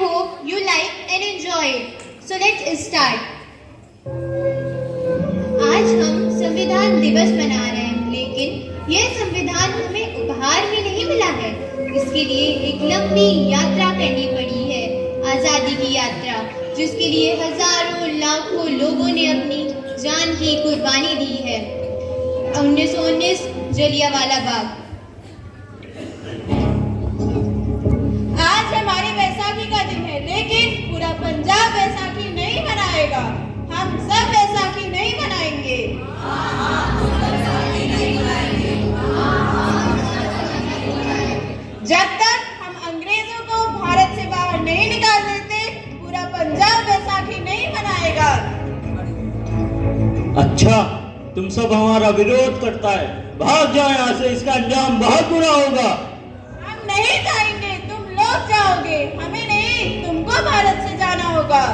hope you like and enjoy it. So let's start. आज हम संविधान दिवस मना रहे हैं, लेकिन यह संविधान हमें उपहार में नहीं मिला है। इसके लिए एक लंबी यात्रा करनी पड़ी है, आजादी की यात्रा, जिसके लिए हजारों लाखों लोगों ने अपनी जान की कुर्बानी दी है। 1919 जलियांवाला बाग। आज हमारी बैसाखी का दिन है, लेकिन पूरा पंजाब बैसाखी नहीं मनाएगा। हम सब बैसाखी नहीं मनाएंगे। जब तक हम अंग्रेजों को भारत से बाहर नहीं निकाल देते, पूरा पंजाब बैसाखी नहीं मनाएगा। अच्छा, तुम सब हमारा विरोध करता है, भाग जाओ यहाँ से, इसका अंजाम बहुत बुरा होगा। हम नहीं जाएंगे, तुम लोग जाओगे, हमें नहीं, तुमको भारत से जाना होगा।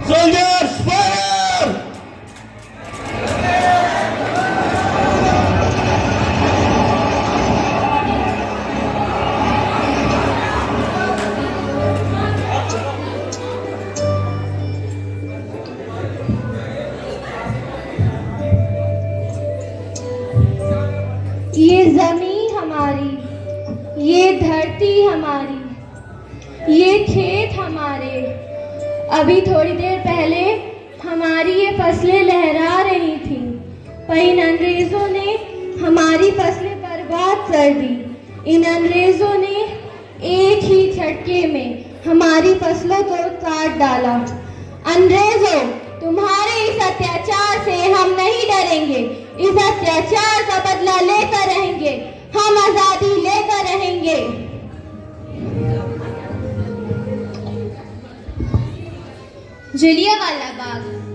Soldiers fire! ये जमीन हमारी, ये धरती हमारी, ये खेत हमारे। अभी थोड़ी देर पहले हमारी ये फसलें लहरा रही थीं, पर इन अंग्रेजों ने हमारी फसलें बर्बाद कर दी। इन अंग्रेजों ने एक ही झटके में हमारी फसलों को काट डाला। अंग्रेजों, तुम्हारे इस अत्याचार से हम नहीं डरेंगे। इस अत्याचार का बदला लेकर रहेंगे, हम आजादी लेकर रहेंगे।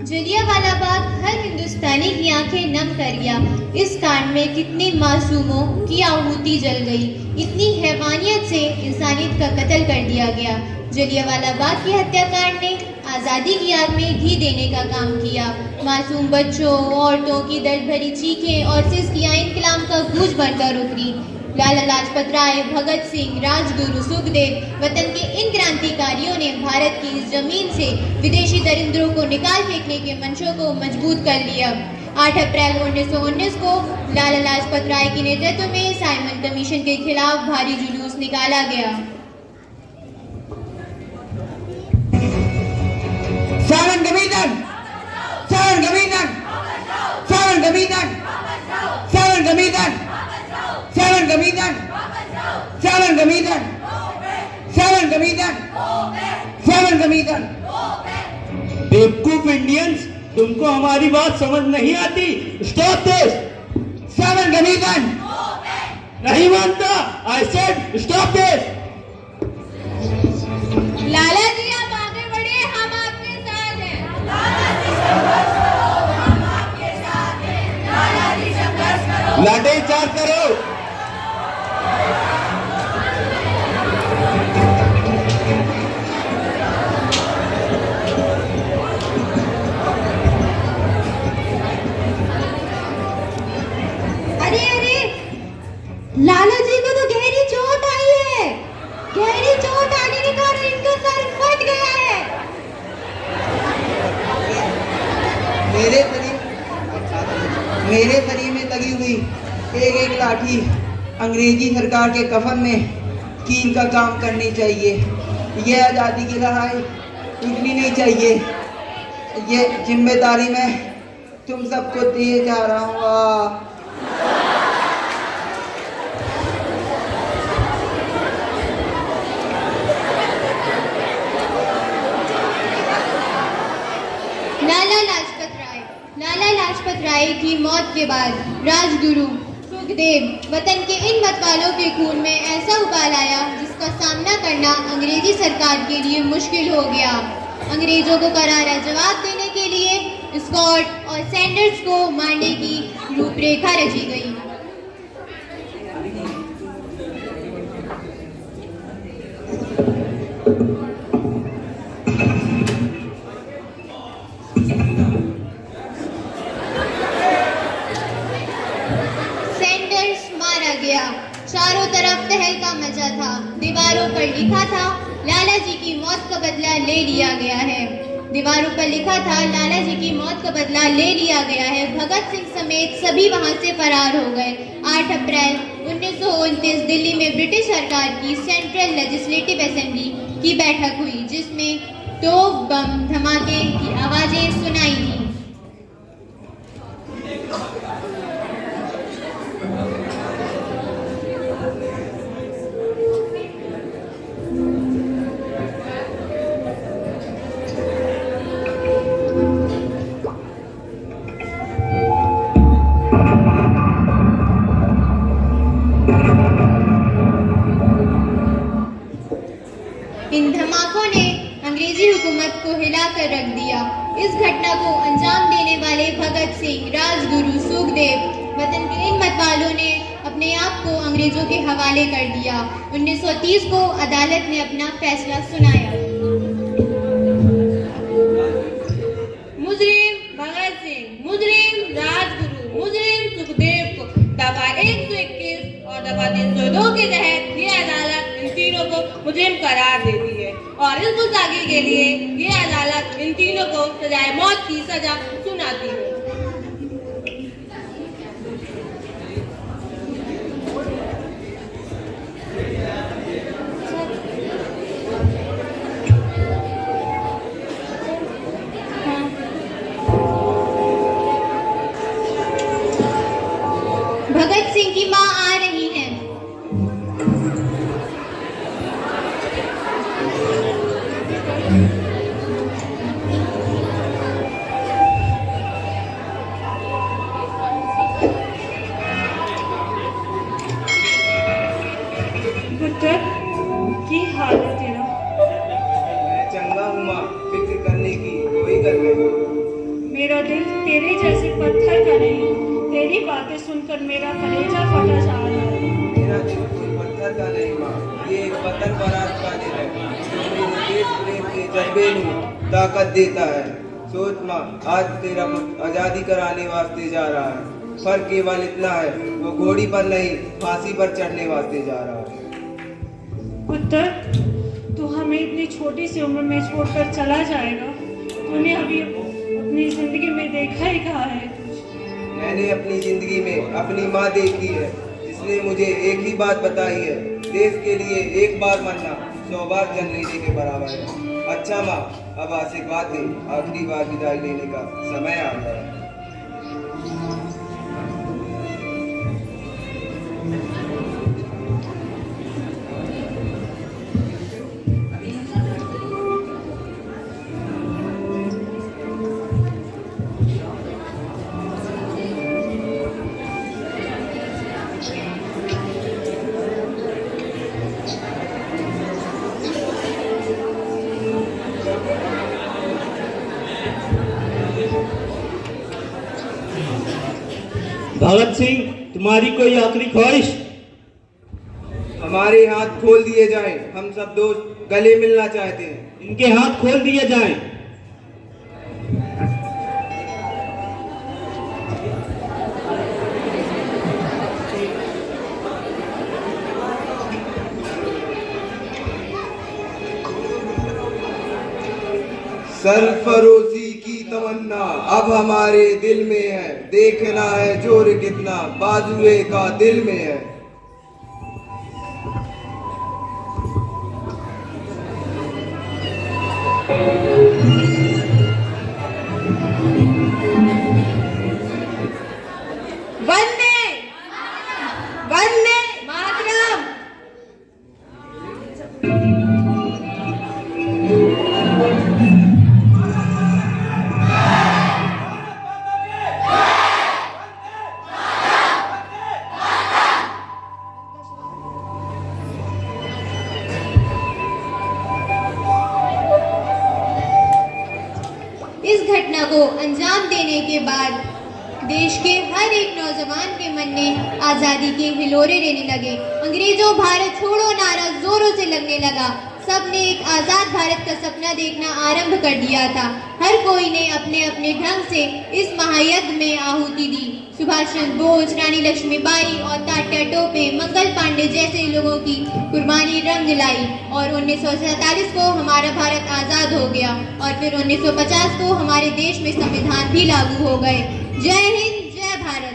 जलियांवाला बाग हर हिंदुस्तानी की आंखें नम कर गया। इस कांड में कितने मासूमों की आहुति जल गई, इतनी हैवानियत से इंसानियत का कत्ल कर दिया गया। जलियांवाला बाग की हत्याकांड ने आज़ादी की आग में घी देने का काम किया। मासूम बच्चों, औरतों की दर्द भरी चीखें और सिसकियां इनकलाब का गूंज बनकर उतरी। लाला लाजपत राय, भगत सिंह, राजगुरु, सुखदेव, वतन के इन क्रांतिकारियों ने भारत की इस जमीन से विदेशी दरिंद्रों को निकाल फेंकने के मंशों को मजबूत कर लिया। 8 अप्रैल 1919 को लाला लाजपत राय के नेतृत्व में साइमन कमीशन के खिलाफ भारी जुलूस निकाला गया। Simon Commission, Simon Commission, Simon Commission, Simon Commission, Simon Commission, Simon Commission, Simon Commission, Simon Commission. बेवकूफ इंडियंस, तुमको हमारी बात समझ नहीं आती। Stop this! Simon Commission! नहीं मानता। I said stop this! Lala ji, आप आगे बढ़िए, हम आपके साथ हैं। लाठीचार्ज करो। अरे अरे, लाला जी को तो गहरी चोट आई है। गहरी चोट आने के कारण इनका सर फट गया है। मेरे शरीर में लगी हुई एक लाठी अंग्रेजी सरकार के कफन में कील का काम करनी चाहिए। ये आज़ादी की लड़ाई रुकनी नहीं चाहिए। ये जिम्मेदारी मैं तुम सबको दिए जा रहा हूँ। लाला लाजपत राय की मौत के बाद राजगुरु, सुखदेव, वतन के इन मतवालों के खून में ऐसा उबाल आया जिसका सामना करना अंग्रेजी सरकार के लिए मुश्किल हो गया। अंग्रेजों को करारा जवाब देने के लिए स्कॉट और सैंडर्स को मारने की रूपरेखा रची गई। चारों तरफ तहलका मचा था। दीवारों पर लिखा था, लाला जी की की मौत का बदला ले लिया गया है। दीवारों पर लिखा था, लाला जी की मौत का बदला ले लिया गया है। भगत सिंह समेत सभी वहां से फरार हो गए। 8 अप्रैल 1929 दिल्ली में ब्रिटिश सरकार की सेंट्रल लेजिस्लेटिव असेंबली की बैठक हुई, जिसमें तोप बम धमाके की आवाजें सुनाई दी। इन धमाकों ने अंग्रेजी हुकूमत को हिलाकर रख दिया। इस घटना को अंजाम देने वाले भगत सिंह, राजगुरु, सुखदेव, वतन के इन मतवालों ने अपने आप को अंग्रेजों के हवाले कर दिया। 1930 को अदालत ने अपना फैसला सुनाया। मुजरिम भगत सिंह, मुजरिम राजगुरु, मुजरिम सुखदेव को दफा 121 और दफा 302 के तहत ये अदालत इन तीनों को मुजरिम करार देती है और इस गुस्ताखी के लिए ये अदालत इन तीनों को सजाए मौत की सजा सुनाती है। भगत सिंह की मां आ रही हैं। पुत्र, की हाल है तेरा? मैं चंगा हूँ माँ, फिक्र करने की कोई गल नहीं। मेरा दिल तेरे जैसे पत्थर का नहीं, तेरी बातें सुनकर मेरा कलेजा फटा जा रहा है। मेरा दिल कोई पत्थर का नहीं माँ, ये एक वतन परात का दिल है जो मेरे देश प्रेम के जज्बे में ताकत देता है। सोच माँ, आज तेरा पुत्र आज़ादी कराने वास्ते जा रहा है। फर्क केवल इतना है, वो घोड़ी पर नहीं फांसी पर चढ़ने वास्ते जा रहा है। पुत्र, तू हमें इतनी छोटी सी उम्र में छोड़कर चला जाएगा। तूने अभी अपनी जिंदगी में देखा ही कहा है? मैंने अपनी जिंदगी में अपनी माँ देखी है, जिसने मुझे एक ही बात बताई है, देश के लिए एक बार मरना 100 बार जन लेने के बराबर है। अच्छा माँ, अब आशीर्वाद दे, आखिरी बार विदाई लेने का समय आ गया है। भगत सिंह, तुम्हारी कोई आखिरी ख्वाहिश? हमारे हाथ खोल दिए जाएं, हम सब दोस्त गले मिलना चाहते हैं। इनके हाथ खोल दिए जाएं। सरफरोशी की तमन्ना अब हमारे दिल में है, देखना है जोर कितना बाजुए का दिल में है। वंदे वंदे मातरम। इस घटना को अंजाम देने के बाद देश के हर एक नौजवान के मन में आजादी के हिलोरे लेने लगे। अंग्रेजों भारत छोड़ो नारा जोरों से लगने लगा। सबने एक आजाद भारत का सपना देखना आरंभ कर दिया था। हर कोई ने अपने अपने ढंग से इस महायज्ञ में आहुति दी। सुभाष चंद्र बोस, रानी लक्ष्मीबाई और तात्या टोपे, मंगल पांडे जैसे लोगों की कुर्बानी रंग लाई और 1947 को हमारा भारत आजाद हो गया और फिर 1950 को हमारे देश में संविधान भी लागू हो गए। जय हिंद, जय भारत।